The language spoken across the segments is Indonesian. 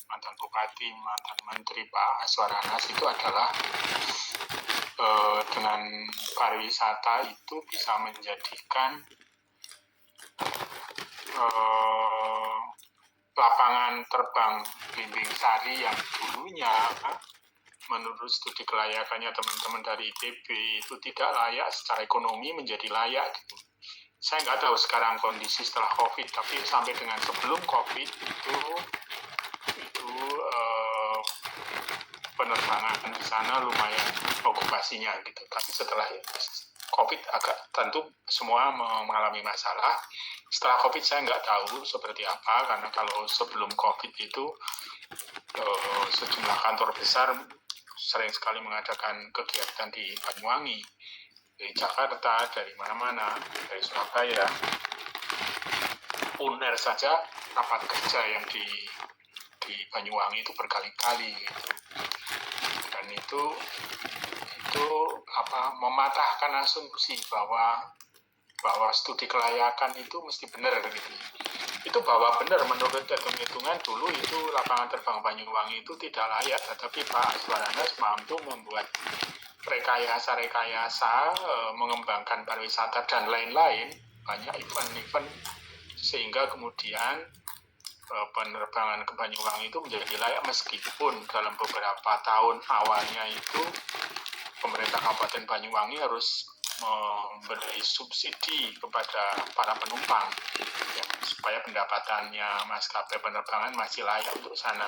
mantan bupati, mantan menteri Pak Aswaranas itu adalah dengan pariwisata itu bisa menjadikan lapangan terbang Blimbing Sari yang dulunya menurut studi kelayakannya teman-teman dari ITB itu tidak layak secara ekonomi menjadi layak gitu. Saya nggak tahu sekarang kondisi setelah COVID, tapi sampai dengan sebelum COVID itu penerbangan di sana lumayan okupasinya gitu. Tapi setelah COVID agak tentu semua mengalami masalah. Setelah COVID saya nggak tahu seperti apa, karena kalau sebelum COVID itu sejumlah kantor besar sering sekali mengadakan kegiatan di Banyuwangi, dari Jakarta, dari mana-mana, dari Surabaya. UNER saja rapat kerja yang di Banyuwangi itu berkali-kali gitu. Dan itu mematahkan asumsi bahwa studi kelayakan itu mesti benar gitu. Itu bahwa benar menurut hitung-hitungan dulu itu lapangan terbang Banyuwangi itu tidak layak, tetapi Pak Aswaranas mampu membuat rekayasa, mengembangkan pariwisata dan lain-lain, banyak event-event, sehingga kemudian penerbangan ke Banyuwangi itu menjadi layak, meskipun dalam beberapa tahun awalnya itu pemerintah Kabupaten Banyuwangi harus memberi subsidi kepada para penumpang ya, supaya pendapatannya maskapai penerbangan masih layak untuk sana.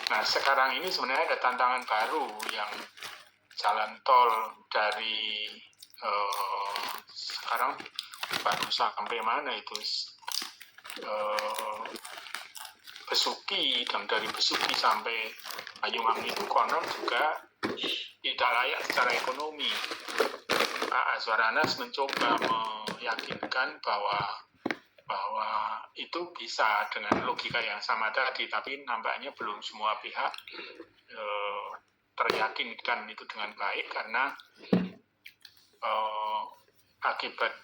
Nah, sekarang ini sebenarnya ada tantangan baru, yang jalan tol dari sekarang baru sampai mana itu Besuki, dan dari Besuki sampai Banyuwangi itu konon juga tidak layak secara ekonomi. Pak Aswaranas mencoba meyakinkan bahwa itu bisa dengan logika yang sama tadi, tapi nampaknya belum semua pihak teryakinkan itu dengan baik, karena akibat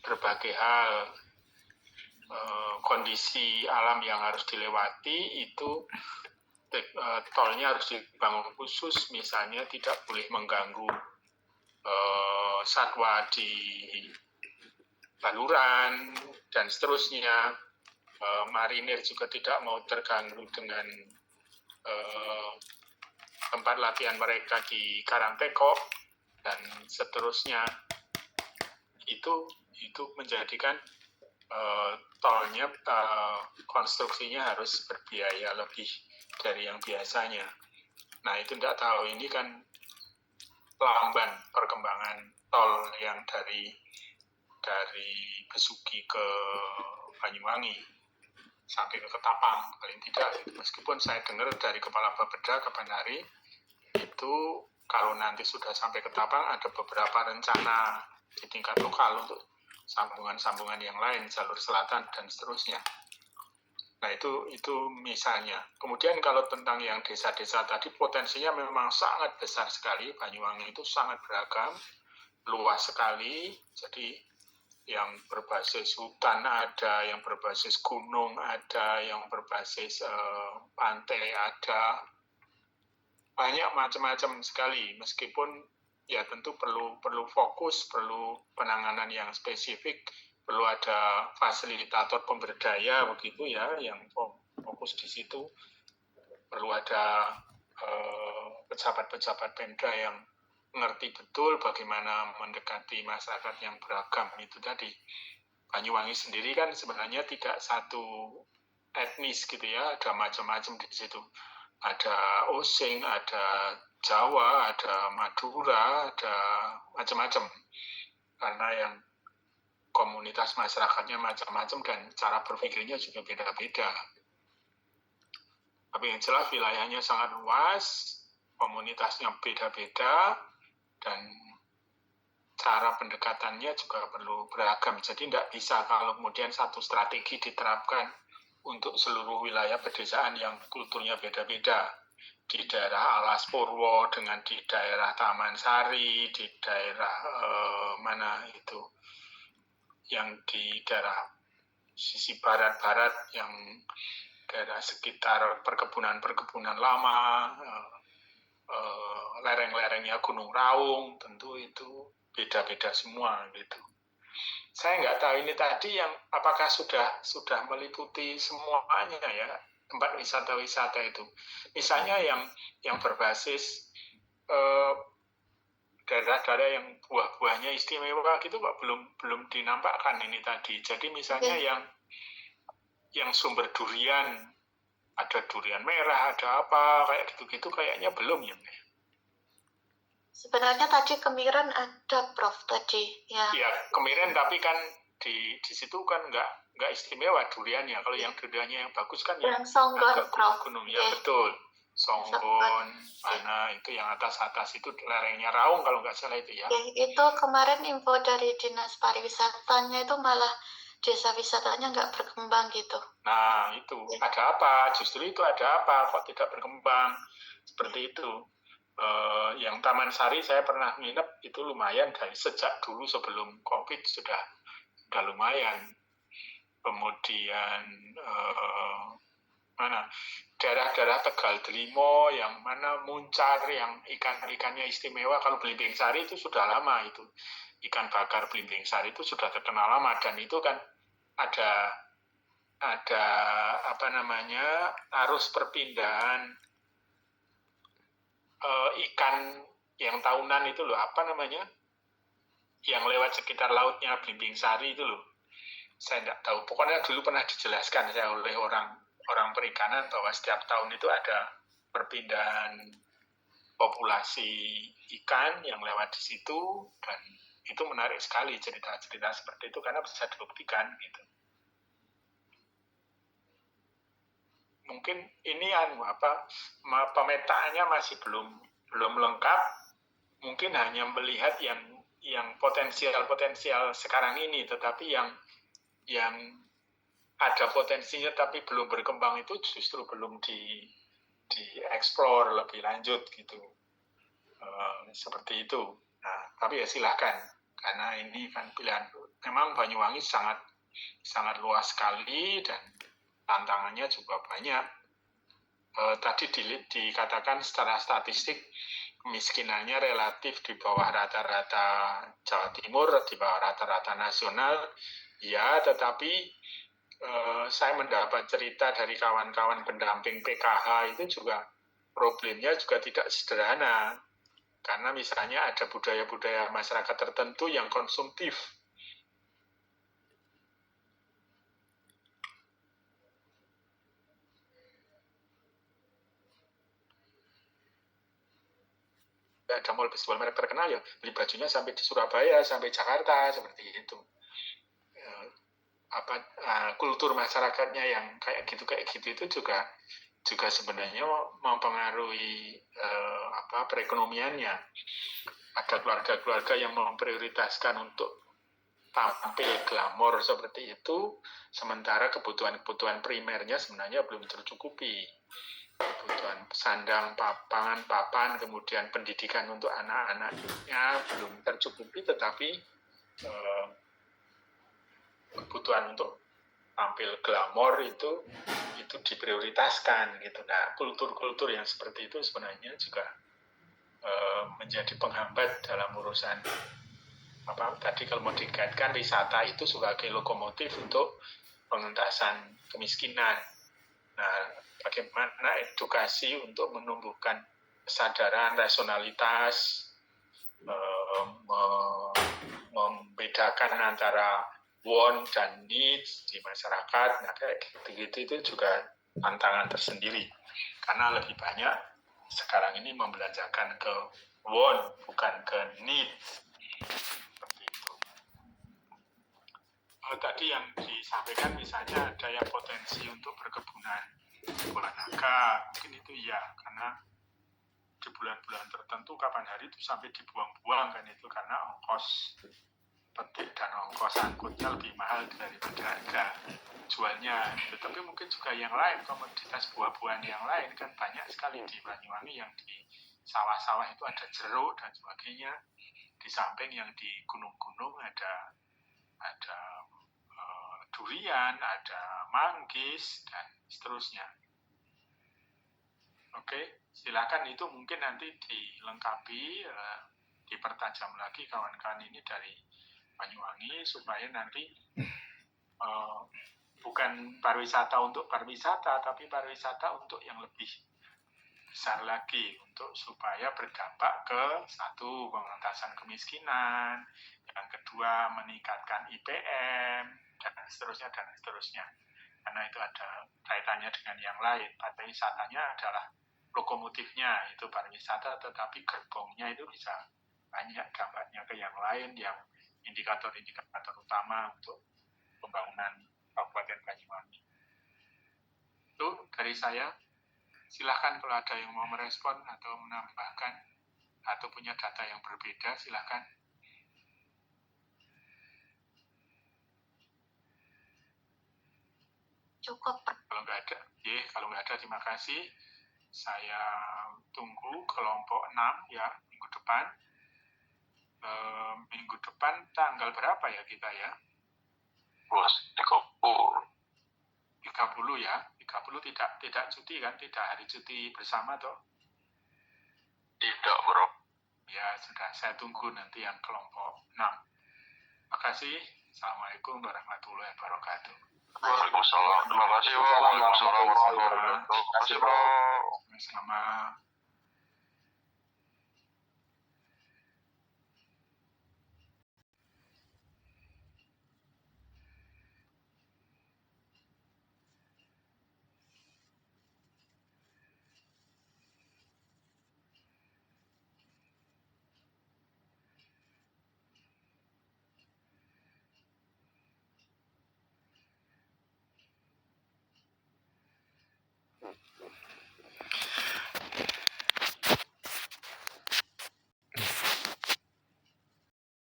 berbagai hal, kondisi alam yang harus dilewati itu tolnya harus dibangun khusus, misalnya tidak boleh mengganggu satwa di baluran dan seterusnya. Marinir juga tidak mau terganggu dengan tempat latihan mereka di Karangtekok dan seterusnya. Itu menjadikan tolnya konstruksinya harus berbiaya lebih dari yang biasanya. Nah, itu tidak tahu, ini kan lamban perkembangan tol yang dari Besuki ke Banyuwangi sampai ke Ketapang paling tidak. Meskipun saya dengar dari Kepala Bapeda kapan hari itu kalau nanti sudah sampai Ketapang ada beberapa rencana di tingkat lokal untuk sambungan-sambungan yang lain, jalur selatan dan seterusnya. Nah, itu misalnya. Kemudian kalau tentang yang desa-desa tadi, potensinya memang sangat besar sekali. Banyuwangi itu sangat beragam, luas sekali. Jadi yang berbasis hutan ada, yang berbasis gunung ada, yang berbasis pantai ada, banyak macam-macam sekali. Meskipun ya tentu perlu fokus, perlu penanganan yang spesifik, perlu ada fasilitator pemberdaya begitu ya, yang fokus di situ. Perlu ada pejabat-pejabat Pemda yang mengerti betul bagaimana mendekati masyarakat yang beragam itu tadi. Banyuwangi sendiri kan sebenarnya tidak satu etnis gitu ya, ada macam-macam di situ. Ada Osing, ada Jawa, ada Madura, ada macam-macam. Karena yang komunitas masyarakatnya macam-macam dan cara berpikirnya juga beda-beda. Tapi yang jelas wilayahnya sangat luas, komunitasnya beda-beda, dan cara pendekatannya juga perlu beragam. Jadi tidak bisa kalau kemudian satu strategi diterapkan untuk seluruh wilayah pedesaan yang kulturnya beda-beda. Di daerah Alas Purwo dengan di daerah Taman Sari, di daerah mana itu, yang di daerah sisi barat-barat yang daerah sekitar perkebunan-perkebunan lama, lereng-lerengnya Gunung Raung, tentu itu beda-beda semua gitu. Saya nggak tahu ini tadi yang apakah sudah meliputi semuanya ya tempat wisata-wisata itu. Misalnya yang berbasis daerah-daerah yang buah-buahnya istimewa gitu Pak belum dinampakkan ini tadi. Jadi misalnya yang sumber durian, ada durian merah, ada apa kayak gitu-gitu kayaknya belum ya. Sebenarnya tadi Kemiren ada Prof tadi ya. Iya, Kemiren tapi kan di situ kan nggak istimewa duriannya. Kalau yang duriannya yang bagus kan yang Songgon Prof. Gunung ya betul. Songgon, mana itu yang atas itu lerengnya Raung kalau nggak salah itu ya. Itu kemarin info dari Dinas Pariwisatanya itu malah desa wisatanya nggak berkembang gitu. Nah itu ada apa? Justru itu ada apa? Kok tidak berkembang? Seperti itu. Yang Taman Sari saya pernah nginep itu lumayan dari sejak dulu sebelum COVID sudah lumayan. Kemudian mana daerah-daerah Tegal Delimo yang mana Muncar yang ikan-ikannya istimewa. Kalau Belimbing Sari itu sudah lama itu ikan bakar Belimbing Sari itu sudah terkenal lama dan itu kan ada apa namanya arus perpindahan ikan yang tahunan itu loh apa namanya yang lewat sekitar lautnya Belimbing Sari itu loh. Saya tidak tahu. Pokoknya dulu pernah dijelaskan saya oleh orang perikanan bahwa setiap tahun itu ada perpindahan populasi ikan yang lewat di situ dan itu menarik sekali cerita-cerita seperti itu karena bisa dibuktikan gitu. Mungkin ini pemetaannya masih belum lengkap. Mungkin hanya melihat yang potensial sekarang ini, tetapi yang ada potensinya tapi belum berkembang itu justru belum dieksplor lebih lanjut gitu. Seperti itu. Nah, tapi ya silahkan karena ini kan pilihan. Memang Banyuwangi sangat luas sekali dan tantangannya juga banyak. Tadi dikatakan secara statistik kemiskinannya relatif di bawah rata-rata Jawa Timur, di bawah rata-rata nasional. Ya, tetapi saya mendapat cerita dari kawan-kawan pendamping PKH itu juga problemnya juga tidak sederhana. Karena misalnya ada budaya-budaya masyarakat tertentu yang konsumtif. Ada mall festival merek terkenal ya, beli bajunya sampai di Surabaya, sampai Jakarta, seperti itu. Kultur masyarakatnya yang kayak gitu itu juga sebenarnya mempengaruhi perekonomiannya. Ada keluarga-keluarga yang memprioritaskan untuk tampil glamor seperti itu, sementara kebutuhan primernya sebenarnya belum tercukupi. Kebutuhan sandang, papan, kemudian pendidikan untuk anak-anaknya belum tercukupi, tetapi kebutuhan untuk tampil glamor itu diprioritaskan gitu. Nah, kultur-kultur yang seperti itu sebenarnya juga menjadi penghambat dalam urusan tadi kalau mau dikaitkan wisata itu sebagai lokomotif untuk pengentasan kemiskinan. Nah, bagaimana edukasi untuk menumbuhkan kesadaran, rasionalitas, membedakan antara want dan needs di masyarakat, nah kayak gitu-gitu itu juga tantangan tersendiri. Karena lebih banyak sekarang ini membelanjakan ke want, bukan ke needs. Seperti itu. Tadi yang disampaikan misalnya ada yang potensi untuk berkebunan buah naga, mungkin itu ya, karena di bulan-bulan tertentu kapan hari itu sampai dibuang-buang kan itu karena ongkos petik dan ongkos angkutnya lebih mahal daripada harga jualnya. Tapi mungkin juga yang lain, komoditas buah-buahan yang lain kan banyak sekali di Banyuwangi yang di sawah-sawah itu ada jeruk dan sebagainya. Di samping yang di gunung-gunung ada durian, ada manggis dan seterusnya. Oke, silakan, itu mungkin nanti dilengkapi, dipertajam lagi kawan-kawan ini dari Banyuwangi supaya nanti bukan pariwisata untuk pariwisata, tapi pariwisata untuk yang lebih besar lagi, untuk supaya berdampak ke satu, pengentasan kemiskinan, yang kedua meningkatkan IPM, dan seterusnya dan seterusnya. Karena itu ada kaitannya dengan yang lain. Pariwisatanya adalah lokomotifnya, itu pariwisata, tetapi gerbongnya itu bisa banyak dampaknya ke yang lain, yang indikator-indikator utama untuk pembangunan Kabupaten Banyuwangi. Itu dari saya. Silahkan kalau ada yang mau merespon atau menambahkan atau punya data yang berbeda, silahkan. Cukup. Kalau nggak ada, terima kasih. Saya tunggu kelompok 6 ya minggu depan. Minggu depan tanggal berapa ya kita ya? 30 ya. 30 tidak cuti kan? Tidak hari cuti bersama toh? Tidak, bro. Ya sudah, saya tunggu nanti yang kelompok 6. Terima kasih. Assalamualaikum warahmatullahi wabarakatuh. Waalaikumsalam. Terima kasih, bro. Waalaikumsalam warahmatullahi wabarakatuh. Terima kasih, bro. Sama-sama.